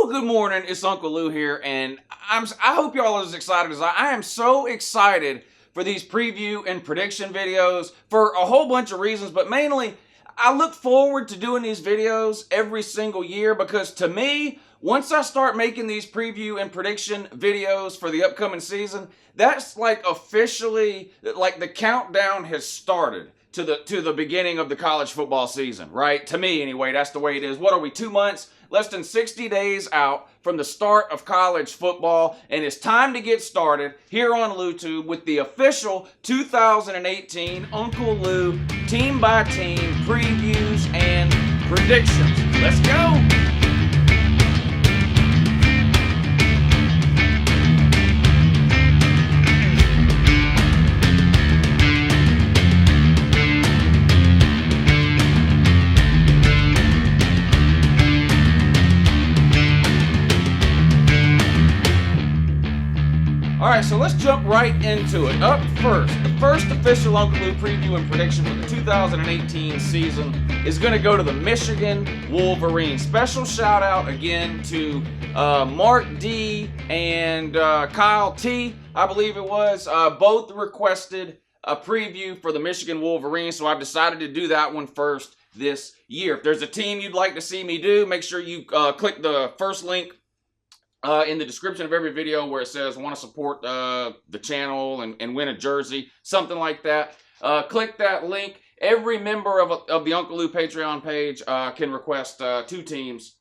Well, good morning. It's Uncle Lou here, and I hope y'all are as excited as I am. So excited for these preview and prediction videos for a whole bunch of reasons, but mainly I look forward to doing these videos every single year because to me, once I start making these preview and prediction videos for the upcoming season, that's like officially like the countdown has started to the beginning of the college football season, right? To me anyway, that's the way it is. What are we, 2 months? Less than 60 days out from the start of college football, and it's time to get started here on LouTube with the official 2018 Uncle Lou team by team previews and predictions. Let's go! Alright, so let's jump right into it. Up first, the first official Uncle Lou preview and prediction for the 2018 season is going to go to the Michigan Wolverines. Special shout out again to Mark D and Kyle T, I believe it was. Both requested a preview for the Michigan Wolverines, so I've decided to do that one first this year. If there's a team you'd like to see me do, make sure you click the first link in the description of every video where it says want to support the channel and win a jersey, something like that. Click that link. Every member of the Uncle Lou Patreon page can request 2 teams,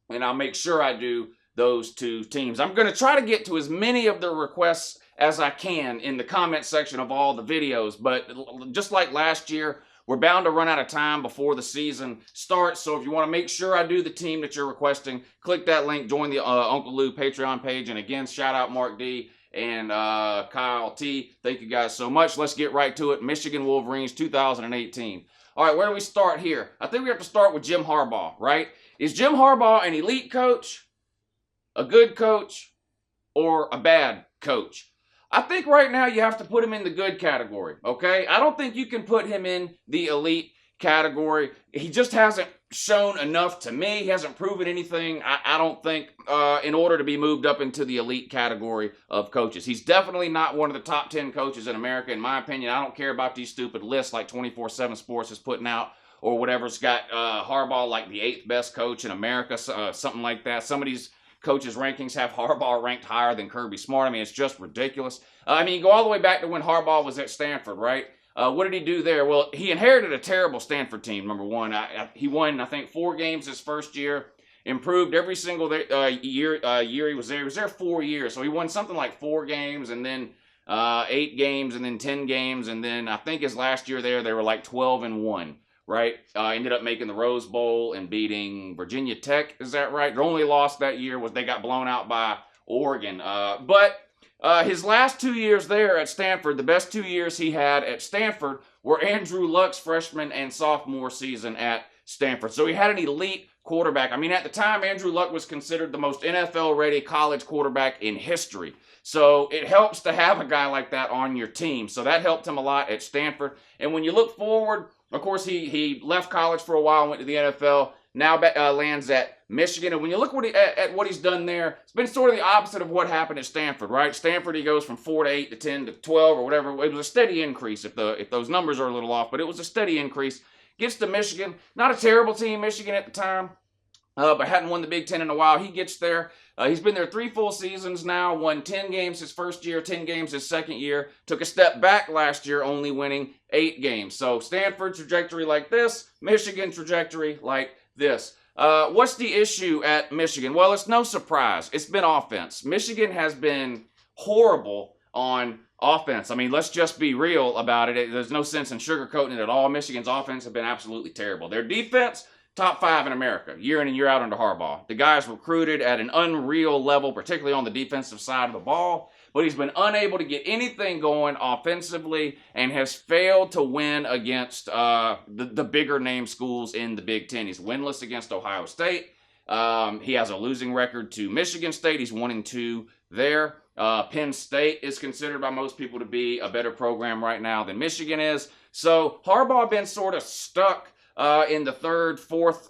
and I'll make sure I do those 2 teams. I'm going to try to get to as many of the requests as I can in the comment section of all the videos, but just like last year, we're bound to run out of time before the season starts, so if you want to make sure I do the team that you're requesting, click that link, join the Uncle Lou Patreon page, and again, shout out Mark D and Kyle T. Thank you guys so much. Let's get right to it. Michigan Wolverines 2018. All right, where do we start here? I think we have to start with Jim Harbaugh, right? Is Jim Harbaugh an elite coach, a good coach, or a bad coach? I think right now you have to put him in the good category, okay? I don't think you can put him in the elite category. He just hasn't shown enough to me. He hasn't proven anything, I don't think, in order to be moved up into the elite category of coaches. He's definitely not one of the top 10 coaches in America, in my opinion. I don't care about these stupid lists like 24/7 Sports is putting out or whatever's got Harbaugh like the 8th best coach in America, something like that. Some of these coaches' rankings have Harbaugh ranked higher than Kirby Smart. I mean, it's just ridiculous. I mean, you go all the way back to when Harbaugh was at Stanford, right? What did he do there? Well, he inherited a terrible Stanford team, number one. He won, I think, 4 games his first year, improved every single year he was there. He was there 4 years, so he won something like 4 games, and then 8 games, and then 10 games, and then I think his last year there, they were like 12-1. Right? Ended up making the Rose Bowl and beating Virginia Tech. Is that right? Their only loss that year was they got blown out by Oregon. But his last 2 years there at Stanford, the best 2 years he had at Stanford were Andrew Luck's freshman and sophomore season at Stanford. So he had an elite quarterback. I mean, at the time, Andrew Luck was considered the most NFL-ready college quarterback in history. So it helps to have a guy like that on your team. So that helped him a lot at Stanford. And when you look forward, of course, he left college for a while, went to the NFL, now lands at Michigan. And when you look at what he's done there, it's been sort of the opposite of what happened at Stanford, right? Stanford, he goes from 4 to 8 to 10 to 12 or whatever. It was a steady increase if those numbers are a little off, but it was a steady increase. Gets to Michigan, not a terrible team, Michigan at the time, but hadn't won the Big Ten in a while. He gets there. He's been there 3 full seasons now, won 10 games his first year, 10 games his second year. Took a step back last year, only winning 8 games. So Stanford trajectory like this, Michigan trajectory like this. What's the issue at Michigan? Well, it's no surprise. It's been offense. Michigan has been horrible on offense. I mean, let's just be real about it. There's no sense in sugarcoating it at all. Michigan's offense have been absolutely terrible. Their defense, top 5 in America, year in and year out under Harbaugh. The guy's recruited at an unreal level, particularly on the defensive side of the ball, but he's been unable to get anything going offensively and has failed to win against the bigger name schools in the Big Ten. He's winless against Ohio State. He has a losing record to Michigan State. He's 1-2 there. Penn State is considered by most people to be a better program right now than Michigan is. So Harbaugh been sort of stuck in the 3rd, 4th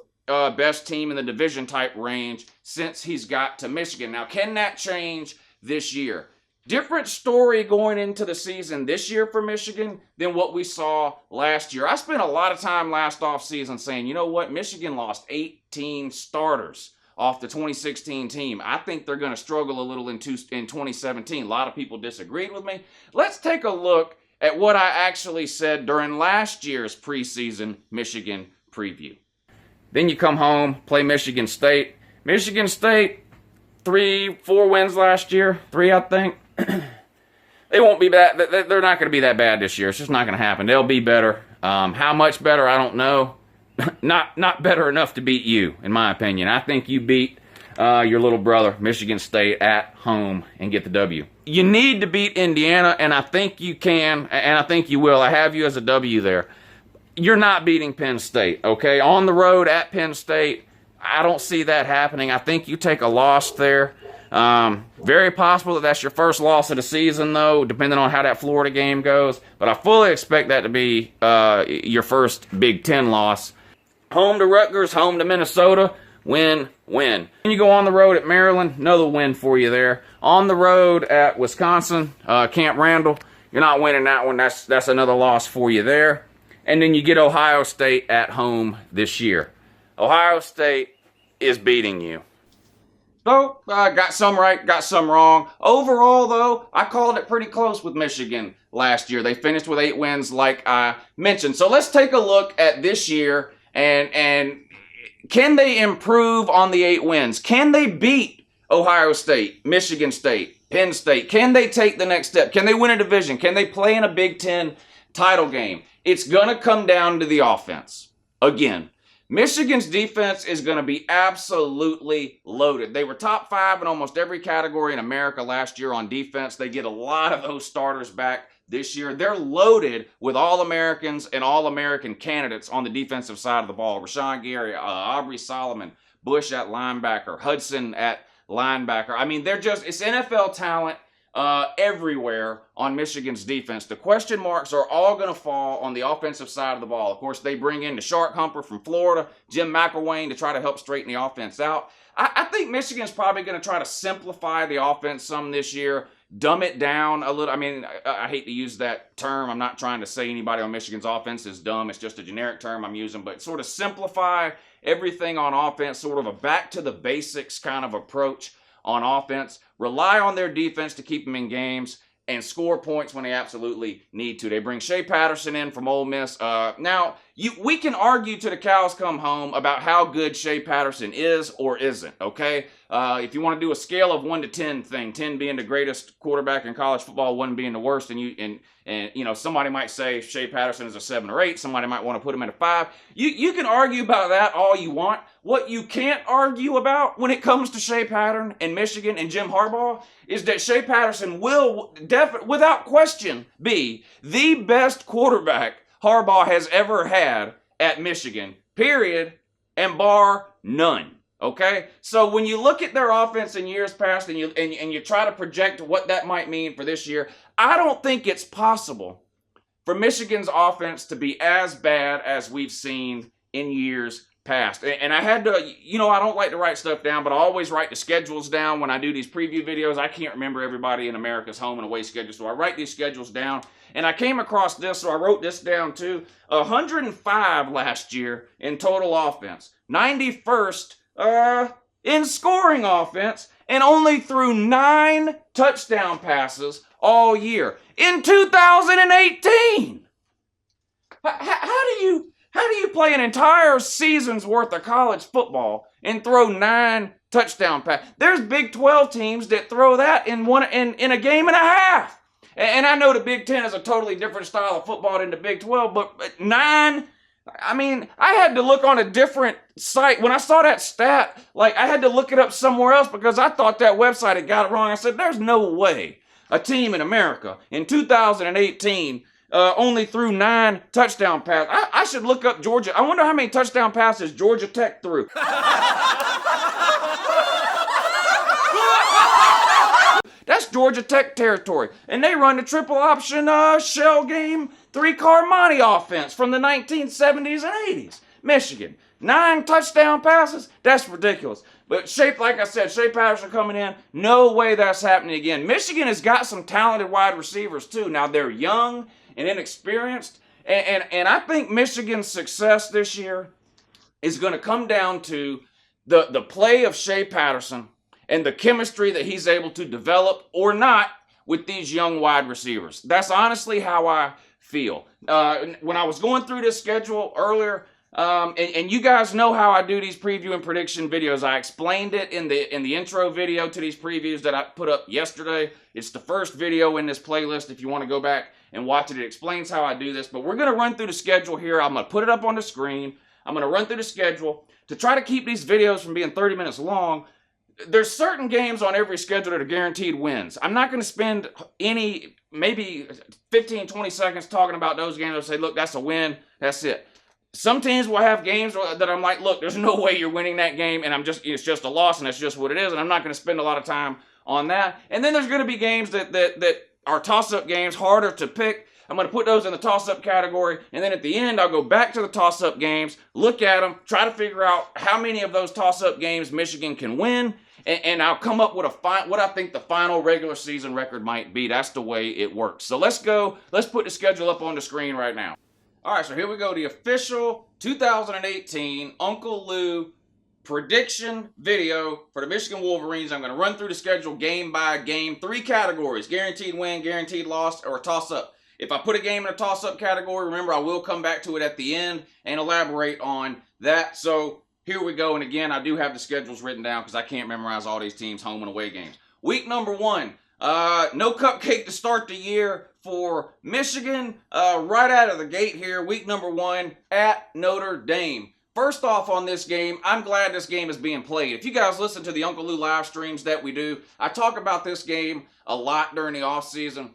best team in the division type range since he's got to Michigan. Now, can that change this year? Different story going into the season this year for Michigan than what we saw last year. I spent a lot of time last offseason saying, you know what, Michigan lost 18 starters off the 2016 team. I think they're going to struggle a little in 2017. A lot of people disagreed with me. Let's take a look at what I actually said during last year's preseason Michigan preview. Then you come home, play Michigan State. Michigan State, 3-4 wins last year. 3, I think. They won't be bad. They're not going to be that bad this year. It's just not going to happen. They'll be better. How much better, I don't know. Not better enough to beat you, in my opinion. I think you beat your little brother, Michigan State, at home and get the W. You need to beat Indiana, and I think you can, and I think you will. I have you as a W there. You're not beating Penn State, okay? On the road at Penn State, I don't see that happening. I think you take a loss there. Very possible that that's your first loss of the season, though, depending on how that Florida game goes. But I fully expect that to be your first Big Ten loss. Home to Rutgers, home to Minnesota, win. Then you go on the road at Maryland, another win for you there. On the road at Wisconsin, Camp Randall, you're not winning that one. That's another loss for you there. And then you get Ohio State at home this year. Ohio State is beating you. So, got some right, got some wrong. Overall, though, I called it pretty close with Michigan last year. They finished with 8 wins, like I mentioned. So let's take a look at this year, and can they improve on the 8 wins? Can they beat Ohio State, Michigan State, Penn State? Can they take the next step? Can they win a division? Can they play in a Big Ten title game? It's going to come down to the offense. Again, Michigan's defense is going to be absolutely loaded. They were top 5 in almost every category in America last year on defense. They get a lot of those starters back this year. They're loaded with All-Americans and All-American candidates on the defensive side of the ball. Rashawn Gary, Aubrey Solomon, Bush at linebacker, Hudson at linebacker. I mean, it's NFL talent everywhere on Michigan's defense. The question marks are all going to fall on the offensive side of the ball. Of course, they bring in the Shark Humper from Florida, Jim McElwain, to try to help straighten the offense out. I think Michigan's probably going to try to simplify the offense some this year, dumb it down a little. I mean, I hate to use that term. I'm not trying to say anybody on Michigan's offense is dumb. It's just a generic term I'm using, but sort of simplify everything on offense, sort of a back to the basics kind of approach on offense. Rely on their defense to keep them in games and score points when they absolutely need to. They bring Shea Patterson in from Ole Miss. Now, we can argue till the cows come home about how good Shea Patterson is or isn't, okay? If you want to do a scale of 1 to 10 thing, 10 being the greatest quarterback in college football, 1 being the worst, and you know, somebody might say Shea Patterson is a 7 or 8. Somebody might want to put him at a 5. You can argue about that all you want. What you can't argue about when it comes to Shea Patterson and Michigan and Jim Harbaugh is that Shea Patterson will, without question, be the best quarterback Harbaugh has ever had at Michigan, period, and bar none. Okay? So when you look at their offense in years past and you try to project what that might mean for this year, I don't think it's possible for Michigan's offense to be as bad as we've seen in years past. And I had to, you know, I don't like to write stuff down, but I always write the schedules down when I do these preview videos. I can't remember everybody in America's home and away schedule, so I write these schedules down. And I came across this, so I wrote this down too. 105 last year in total offense. 91st in scoring offense, and only threw 9 touchdown passes all year. In 2018! How do you play an entire season's worth of college football and throw 9 touchdown passes? There's Big 12 teams that throw that in a game and a half. And I know the Big 10 is a totally different style of football than the Big 12, but 9, I mean, I had to look on a different site. When I saw that stat, like, I had to look it up somewhere else because I thought that website had got it wrong. I said, there's no way a team in America in 2018 only threw 9 touchdown passes. I should look up Georgia. I wonder how many touchdown passes Georgia Tech threw. That's Georgia Tech territory. And they run the triple option shell game 3 Carmani offense from the 1970s and 80s. Michigan, 9 touchdown passes? That's ridiculous. But like I said, Shea Patterson coming in, no way that's happening again. Michigan has got some talented wide receivers too. Now they're young and inexperienced, and I think Michigan's success this year is going to come down to the play of Shea Patterson and the chemistry that he's able to develop or not with these young wide receivers. That's honestly how I feel. When I was going through this schedule earlier, and you guys know how I do these preview and prediction videos. I explained it in the intro video to these previews that I put up yesterday. It's the first video in this playlist if you want to go back and watch it. It explains how I do this. But we're going to run through the schedule here. I'm going to put it up on the screen. I'm going to run through the schedule to try to keep these videos from being 30 minutes long. There's certain games on every schedule that are guaranteed wins. I'm not going to spend maybe 15, 20 seconds talking about those games. I'll say, look, that's a win. That's it. Some teams will have games that I'm like, look, there's no way you're winning that game, and it's just a loss, and that's just what it is, and I'm not going to spend a lot of time on that. And then there's going to be games that are toss-up games, harder to pick. I'm going to put those in the toss-up category, and then at the end, I'll go back to the toss-up games, look at them, try to figure out how many of those toss-up games Michigan can win, and I'll come up with what I think the final regular season record might be. That's the way it works. So let's go. Let's put the schedule up on the screen right now. All right, so here we go. The official 2018 Uncle Lou prediction video for the Michigan Wolverines. I'm going to run through the schedule game by game. 3 categories: guaranteed win, guaranteed loss, or toss-up. If I put a game in a toss-up category, remember, I will come back to it at the end and elaborate on that. So here we go. And again, I do have the schedules written down because I can't memorize all these teams' home and away games. Week number 1, no cupcake to start the year for Michigan. Right out of the gate here, week number 1 at Notre Dame. First off on this game, I'm glad this game is being played. If you guys listen to the Uncle Lou live streams that we do, I talk about this game a lot during the offseason.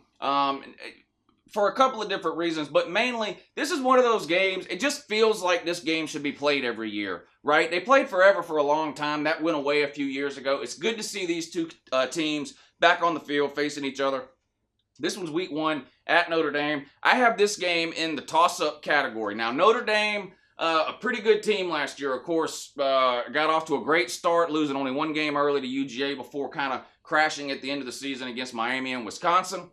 For a couple of different reasons, but mainly, this is one of those games, it just feels like this game should be played every year, right? They played forever for a long time. That went away a few years ago. It's good to see these two teams back on the field facing each other. This one's week 1 at Notre Dame. I have this game in the toss-up category. Now, Notre Dame, a pretty good team last year, of course, got off to a great start, losing only 1 game early to UGA before kind of crashing at the end of the season against Miami and Wisconsin.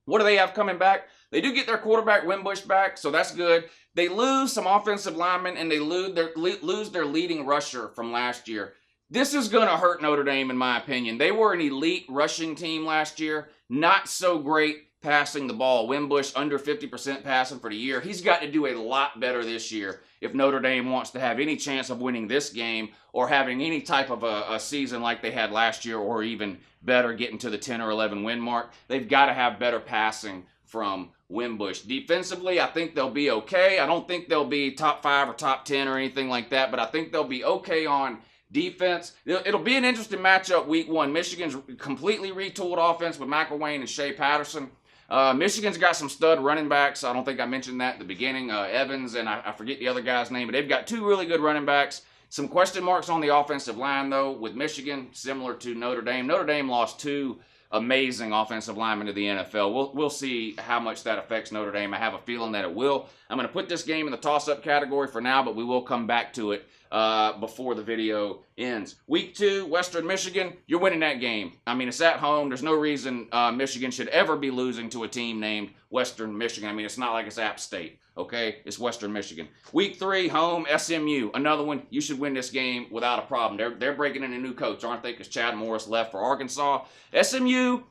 What do they have coming back? They do get their quarterback Wimbush back, so that's good. They lose some offensive linemen, and they lose their leading rusher from last year. This is going to hurt Notre Dame, in my opinion. They were an elite rushing team last year. Not so great passing the ball. Wimbush under 50% passing for the year. He's got to do a lot better this year if Notre Dame wants to have any chance of winning this game or having any type of a season like they had last year, or even better, getting to the 10 or 11 win mark. They've got to have better passing from Wimbush. Defensively, I think they'll be okay. I don't think they'll be top 5 or top 10 or anything like that, but I think they'll be okay on defense. It'll be an interesting matchup week 1. Michigan's completely retooled offense with McElwain and Shea Patterson. Michigan's got some stud running backs. I don't think I mentioned that at the beginning. Evans, and I forget the other guy's name, but they've got 2 really good running backs. Some question marks on the offensive line, though, with Michigan, similar to Notre Dame. Notre Dame lost 2 amazing offensive linemen to the NFL. We'll see how much that affects Notre Dame. I have a feeling that it will. I'm going to put this game in the toss-up category for now, but we will come back to it before the video ends. Week 2, Western Michigan, you're winning that game. I mean, it's at home. There's no reason Michigan should ever be losing to a team named Western Michigan. I mean, it's not like it's App State, okay? It's Western Michigan. Week 3, home, SMU. Another one, you should win this game without a problem. They're breaking in a new coach, aren't they? Because Chad Morris left for Arkansas. SMU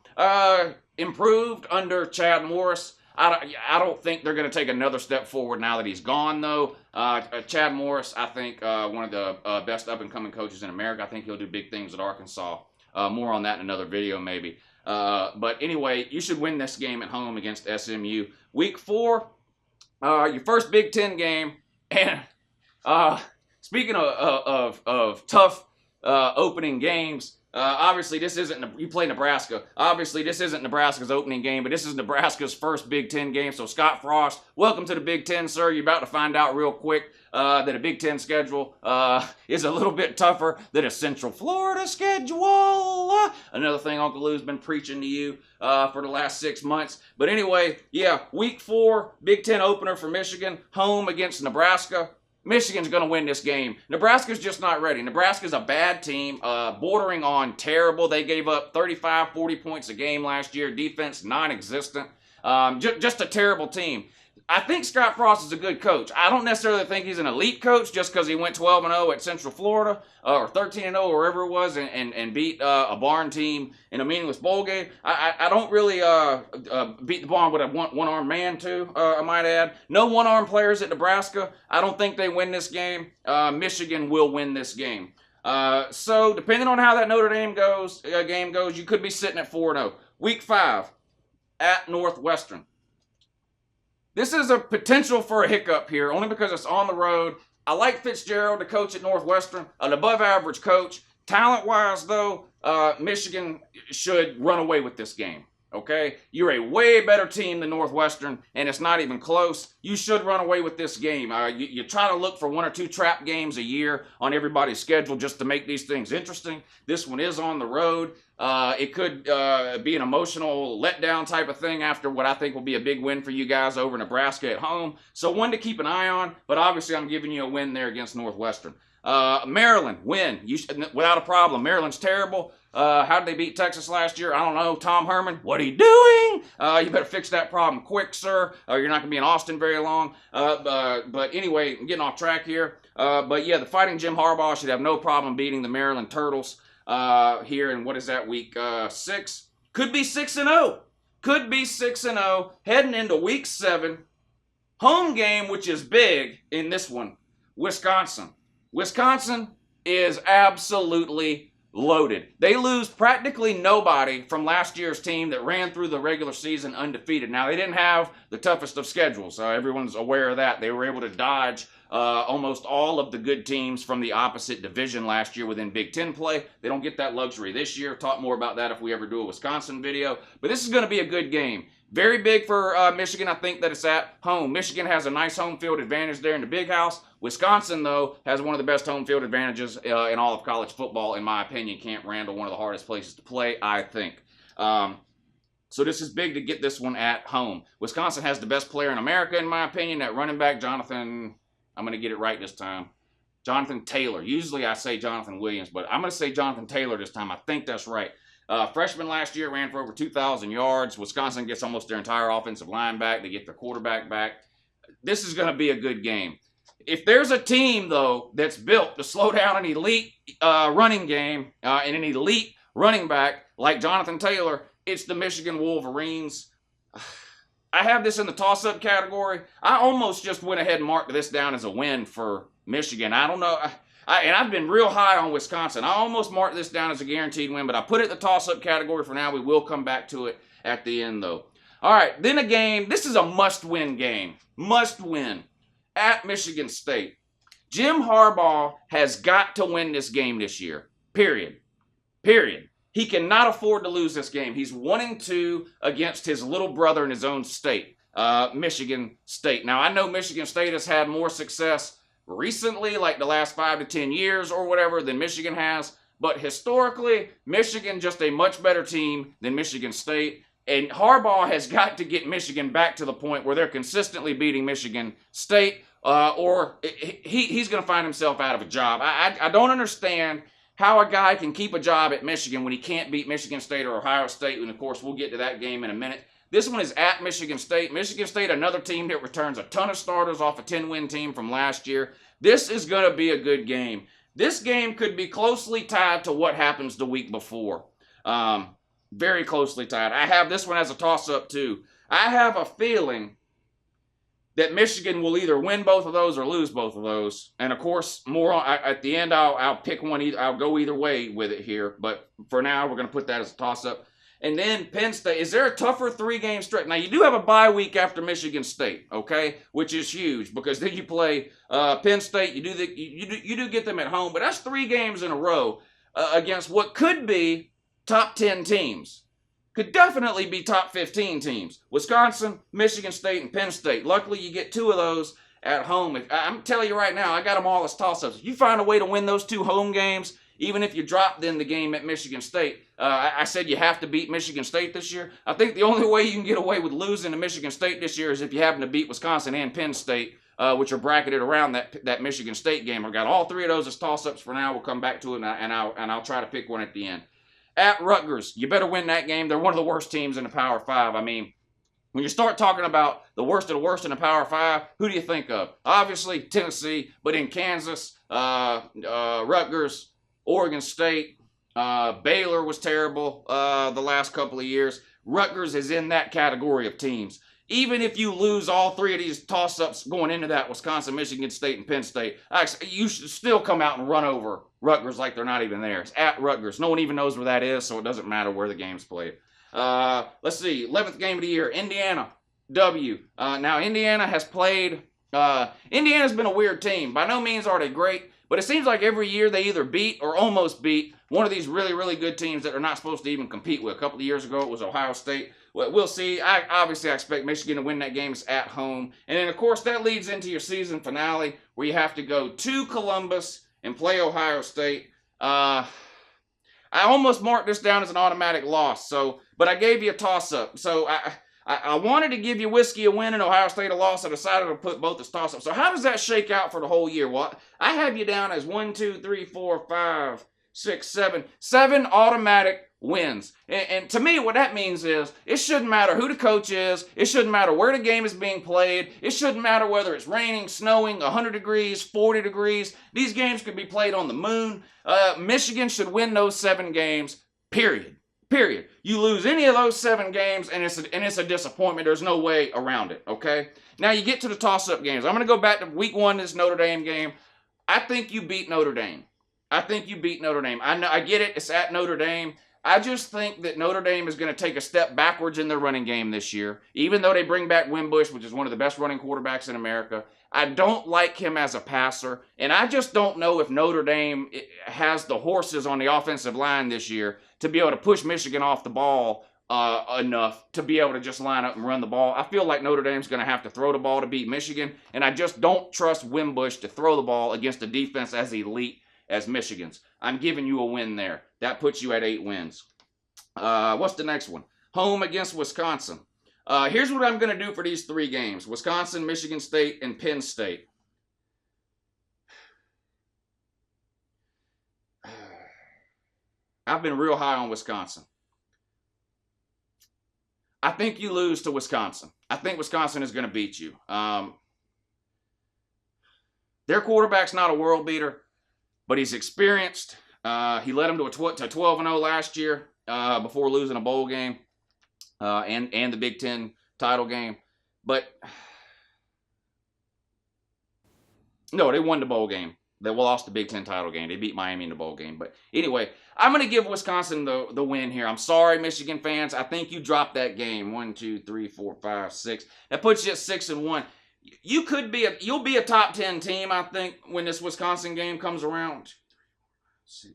improved under Chad Morris. I don't think they're going to take another step forward now that he's gone, though. Chad Morris, I think, one of the best up-and-coming coaches in America. I think he'll do big things at Arkansas. More on that in another video, maybe. But anyway, you should win this game at home against SMU. Week 4, your first Big Ten game. And speaking of tough opening games, obviously, this isn't, you play Nebraska. Obviously, this isn't Nebraska's opening game, but this is Nebraska's first Big Ten game. So, Scott Frost, welcome to the Big Ten, sir. You're about to find out real quick that a Big Ten schedule is a little bit tougher than a Central Florida schedule. Another thing Uncle Lou's been preaching to you for the last 6 months. But anyway, yeah, Week 4, Big Ten opener for Michigan, home against Nebraska. Michigan's going to win this game. Nebraska's just not ready. Nebraska's a bad team, bordering on terrible. They gave up 35, 40 points a game last year. Defense non-existent. Just a terrible team. I think Scott Frost is a good coach. I don't necessarily think he's an elite coach just because he went 12-0 at Central Florida or 13-0 wherever it was and beat a barn team in a meaningless bowl game. I don't really beat the barn with a one-armed man too, I might add. No one-armed players at Nebraska. I don't think they win this game. Michigan will win this game. So depending on how that Notre Dame game goes, you could be sitting at 4-0. Week 5 at Northwestern. This is a potential for a hiccup here, only because it's on the road. I like Fitzgerald, the coach at Northwestern, an above-average coach. Talent-wise, though, Michigan should run away with this game, okay? You're a way better team than Northwestern, and it's not even close. You should run away with this game. You try to look for 1 or 2 trap games a year on everybody's schedule just to make these things interesting. This one is on the road. It could be an emotional letdown type of thing after what I think will be a big win for you guys over Nebraska at home. So one to keep an eye on, but obviously I'm giving you a win there against Northwestern. Maryland, win. Without a problem. Maryland's terrible. How did they beat Texas last year? I don't know. Tom Herman, what are you doing? You better fix that problem quick, sir. You're not going to be in Austin very long. But anyway, I'm getting off track here. But yeah, the Fighting Jim Harbaugh should have no problem beating the Maryland Turtles. Here in, what is that, week 6? Could be 6-0. Could be 6-0 heading into week 7. Home game, which is big in this one, Wisconsin. Wisconsin is absolutely loaded. They lose practically nobody from last year's team that ran through the regular season undefeated. Now, they didn't have the toughest of schedules. Everyone's aware of that. They were able to dodge almost all of the good teams from the opposite division last year within Big Ten play. They don't get that luxury this year. Talk more about that if we ever do a Wisconsin video. But this is going to be a good game. Very big for Michigan. I think that it's at home. Michigan has a nice home field advantage there in the Big House. Wisconsin, though, has one of the best home field advantages in all of college football, in my opinion. Camp Randall, one of the hardest places to play, I think. So this is big to get this one at home. Wisconsin has the best player in America, in my opinion, at running back, Jonathan. I'm going to get it right this time. Jonathan Taylor. Usually I say Jonathan Williams, but I'm going to say Jonathan Taylor this time. I think that's right. Freshman last year ran for over 2,000 yards. Wisconsin gets almost their entire offensive line back. They get their quarterback back. This is going to be a good game. If there's a team, though, that's built to slow down an elite running game and an elite running back like Jonathan Taylor, it's the Michigan Wolverines. I have this in the toss-up category. I almost just went ahead and marked this down as a win for Michigan. I don't know. And I've been real high on Wisconsin. I almost marked this down as a guaranteed win, but I put it in the toss-up category for now. We will come back to it at the end, though. All right, then a game. This is a must-win game. Must win at Michigan State. Jim Harbaugh has got to win this game this year. Period. Period. He cannot afford to lose this game. He's 1-2 against his little brother in his own state, Michigan State. Now, I know Michigan State has had more success recently, like the last 5 to 10 years or whatever, than Michigan has. But historically, Michigan just a much better team than Michigan State. And Harbaugh has got to get Michigan back to the point where they're consistently beating Michigan State, or he's going to find himself out of a job. I don't understand how a guy can keep a job at Michigan when he can't beat Michigan State or Ohio State. And, of course, we'll get to that game in a minute. This one is at Michigan State. Michigan State, another team that returns a ton of starters off a 10-win team from last year. This is going to be a good game. This game could be closely tied to what happens the week before. Very closely tied. I have this one as a toss-up, too. I have a feeling that Michigan will either win both of those or lose both of those. And, of course, at the end, I'll pick one. I'll go either way with it here. But for now, we're going to put that as a toss-up. And then Penn State. Is there a tougher 3-game stretch? Now, you do have a bye week after Michigan State, okay, which is huge because then you play Penn State. You do get them at home, but that's 3 games in a row against what could be top 10 teams. Could definitely be top 15 teams. Wisconsin, Michigan State, and Penn State. Luckily, you get 2 of those at home. I'm telling you right now, I got them all as toss-ups. If you find a way to win those 2 home games, even if you drop then the game at Michigan State, I said you have to beat Michigan State this year. I think the only way you can get away with losing to Michigan State this year is if you happen to beat Wisconsin and Penn State which are bracketed around that Michigan State game. I've got all three of those as toss-ups for now. We'll come back to it, and I'll try to pick one at the end. At Rutgers, you better win that game. They're one of the worst teams in the Power 5. I mean, when you start talking about the worst of the worst in the Power 5, who do you think of? Obviously, Tennessee, but in Kansas, Rutgers, Oregon State, Baylor was terrible the last couple of years. Rutgers is in that category of teams. Even if you lose all three of these toss-ups going into that Wisconsin, Michigan State, and Penn State, you should still come out and run over Rutgers like they're not even there. It's at Rutgers. No one even knows where that is, so it doesn't matter where the game's played. Let's see. 11th game of the year, Indiana, W. Now, Indiana has played... Indiana's been a weird team. By no means are they great, but it seems like every year they either beat or almost beat one of these really, really good teams that they're not supposed to even compete with. A couple of years ago, it was Ohio State. Well, we'll see. I expect Michigan to win that game. It's at home. And then, of course, that leads into your season finale where you have to go to Columbus and play Ohio State. I almost marked this down as an automatic loss, but I gave you a toss-up. So I wanted to give you Whiskey a win and Ohio State a loss. I decided to put both as toss-ups. So how does that shake out for the whole year? Well, I have you down as 1, 2, 3, 4, 5, 6, 7. 7 automatic wins. And to me, what that means is it shouldn't matter who the coach is. It shouldn't matter where the game is being played. It shouldn't matter whether it's raining, snowing, 100 degrees, 40 degrees. These games could be played on the moon. Michigan should win those 7 games, period. Period. You lose any of those 7 games, and it's a disappointment. There's no way around it, okay? Now you get to the toss-up games. I'm going to go back to week 1, this Notre Dame game. I think you beat Notre Dame. I get it. It's at Notre Dame. I just think that Notre Dame is going to take a step backwards in their running game this year, even though they bring back Wimbush, which is one of the best running quarterbacks in America. I don't like him as a passer, and I just don't know if Notre Dame has the horses on the offensive line this year to be able to push Michigan off the ball enough to be able to just line up and run the ball. I feel like Notre Dame's going to have to throw the ball to beat Michigan, and I just don't trust Wimbush to throw the ball against a defense as elite as Michigan's. I'm giving you a win there. That puts you at 8 wins. What's the next one? Home against Wisconsin. Here's what I'm going to do for these 3 games. Wisconsin, Michigan State, and Penn State. I've been real high on Wisconsin. I think you lose to Wisconsin. I think Wisconsin is going to beat you. Their quarterback's not a world beater, but he's experienced. He led them to 12-0 last year before losing a bowl game and the Big Ten title game. But no, they won the bowl game. They lost the Big Ten title game. They beat Miami in the bowl game. But anyway, I'm going to give Wisconsin the win here. I'm sorry, Michigan fans. I think you dropped that game. 1, 2, 3, 4, 5, 6. That puts you at 6-1. You'll be a top 10 team, I think, when this Wisconsin game comes around.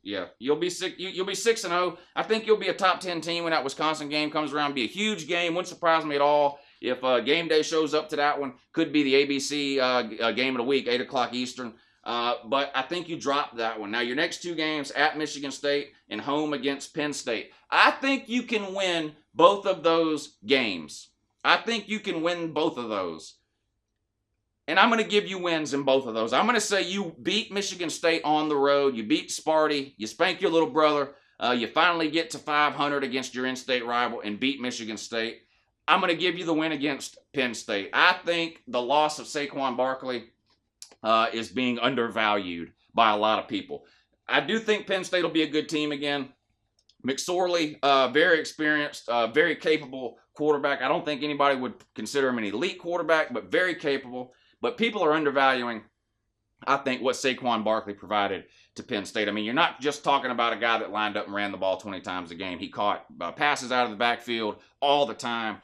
Yeah, you'll be 6-0. I think you'll be a top 10 team when that Wisconsin game comes around. It'll be a huge game. Wouldn't surprise me at all if game day shows up to that one. Could be the ABC game of the week, 8 o'clock Eastern. But I think you dropped that one. Now, your next 2 games, at Michigan State and home against Penn State. I think you can win both of those games. I think you can win both of those. And I'm going to give you wins in both of those. I'm going to say you beat Michigan State on the road. You beat Sparty. You spank your little brother. You finally get to 500 against your in-state rival and beat Michigan State. I'm going to give you the win against Penn State. I think the loss of Saquon Barkley is being undervalued by a lot of people. I do think Penn State will be a good team again. McSorley, very experienced, very capable quarterback. I don't think anybody would consider him an elite quarterback, but very capable. But people are undervaluing, I think, what Saquon Barkley provided to Penn State. I mean, you're not just talking about a guy that lined up and ran the ball 20 times a game. He caught passes out of the backfield all the time.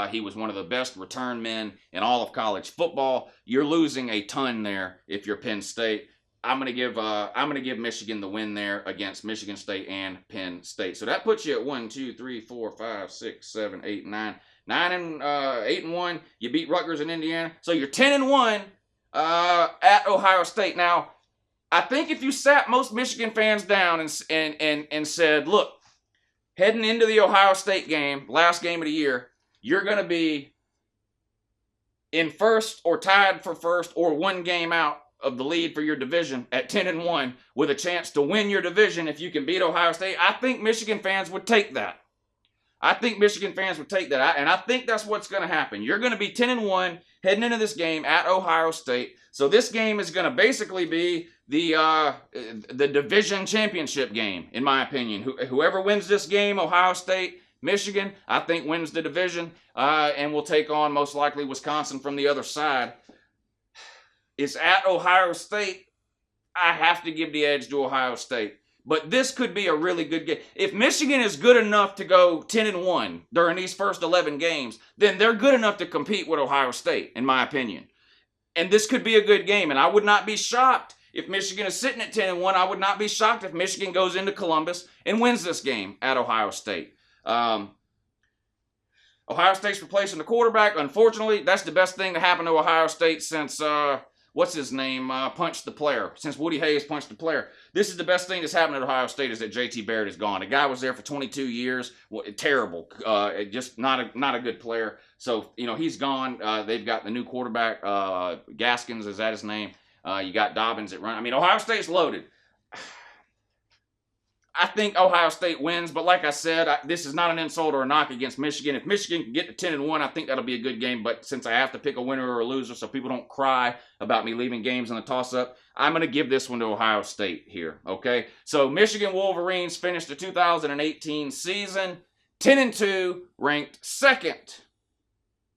He was one of the best return men in all of college football. You're losing a ton there if you're Penn State. I'm gonna give Michigan the win there against Michigan State and Penn State. So that puts you at 1, 2, 3, 4, 5, 6, 7, 8, 9. 8-1. You beat Rutgers and Indiana. So you're 10-1 at Ohio State. Now, I think if you sat most Michigan fans down and said, look, heading into the Ohio State game, last game of the year, you're going to be in first or tied for first or one game out of the lead for your division at 10-1 with a chance to win your division if you can beat Ohio State, I think Michigan fans would take that. I think Michigan fans would take that, and I think that's what's going to happen. You're going to be 10-1 heading into this game at Ohio State. So this game is going to basically be the division championship game, in my opinion. Whoever wins this game, Ohio State, Michigan, I think wins the division, and will take on most likely Wisconsin from the other side. It's at Ohio State. I have to give the edge to Ohio State. But this could be a really good game. If Michigan is good enough to go 10-1 during these first 11 games, then they're good enough to compete with Ohio State, in my opinion. And this could be a good game. And I would not be shocked if Michigan is sitting at 10-1. I would not be shocked if Michigan goes into Columbus and wins this game at Ohio State. Ohio State's replacing the quarterback. Unfortunately, that's the best thing to happen to Ohio State since... what's his name, punched the player, since Woody Hayes punched the player. This is the best thing that's happened at Ohio State is that J.T. Barrett is gone. The guy was there for 22 years, terrible, just not a good player. So, he's gone. They've got the new quarterback, Gaskins, is that his name? You got Dobbins at run. I mean, Ohio State's loaded. I think Ohio State wins, but like I said, this is not an insult or a knock against Michigan. If Michigan can get to 10-1, I think that'll be a good game. But since I have to pick a winner or a loser so people don't cry about me leaving games in the toss-up, I'm going to give this one to Ohio State here, okay? So Michigan Wolverines finished the 2018 season 10-2, ranked second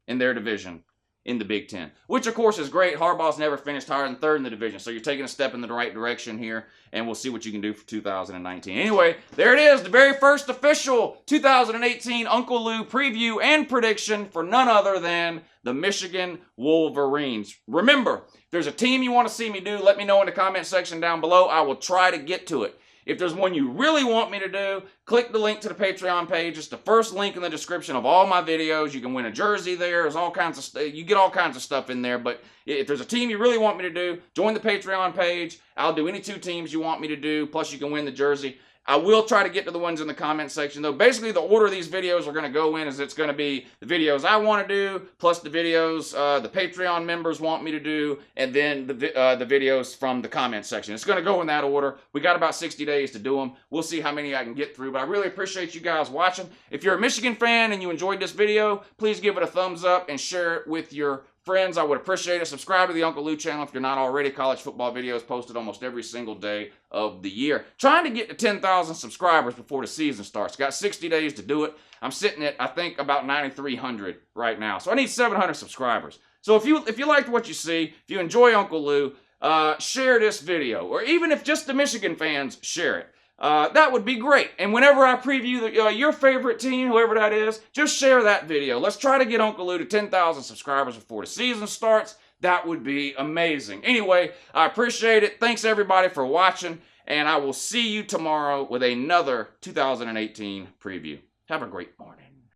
in their division in the Big Ten, which of course is great. Harbaugh's never finished higher than third in the division, so you're taking a step in the right direction here, and we'll see what you can do for 2019. Anyway, there it is, the very first official 2018 Uncle Lou preview and prediction for none other than the Michigan Wolverines. Remember, if there's a team you want to see me do, let me know in the comment section down below. I will try to get to it. If there's one you really want me to do, click the link to the Patreon page. It's the first link in the description of all my videos. You can win a jersey there. There's all kinds of stuff. You get all kinds of stuff in there. But if there's a team you really want me to do, join the Patreon page. I'll do any 2 teams you want me to do. Plus, you can win the jersey. I will try to get to the ones in the comment section, though. Basically, the order these videos are going to go in is it's going to be the videos I want to do, plus the videos the Patreon members want me to do, and then the videos from the comment section. It's going to go in that order. We got about 60 days to do them. We'll see how many I can get through, but I really appreciate you guys watching. If you're a Michigan fan and you enjoyed this video, please give it a thumbs up and share it with your friends. I would appreciate it. Subscribe to the Uncle Lou channel if you're not already. College football videos posted almost every single day of the year. Trying to get to 10,000 subscribers before the season starts. Got 60 days to do it. I'm sitting at, I think, about 9,300 right now. So I need 700 subscribers. So if you liked what you see, if you enjoy Uncle Lou, share this video. Or even if just the Michigan fans share it. That would be great. And whenever I preview your favorite team, whoever that is, just share that video. Let's try to get Uncle Lou to 10,000 subscribers before the season starts. That would be amazing. Anyway, I appreciate it. Thanks everybody for watching, and I will see you tomorrow with another 2018 preview. Have a great morning.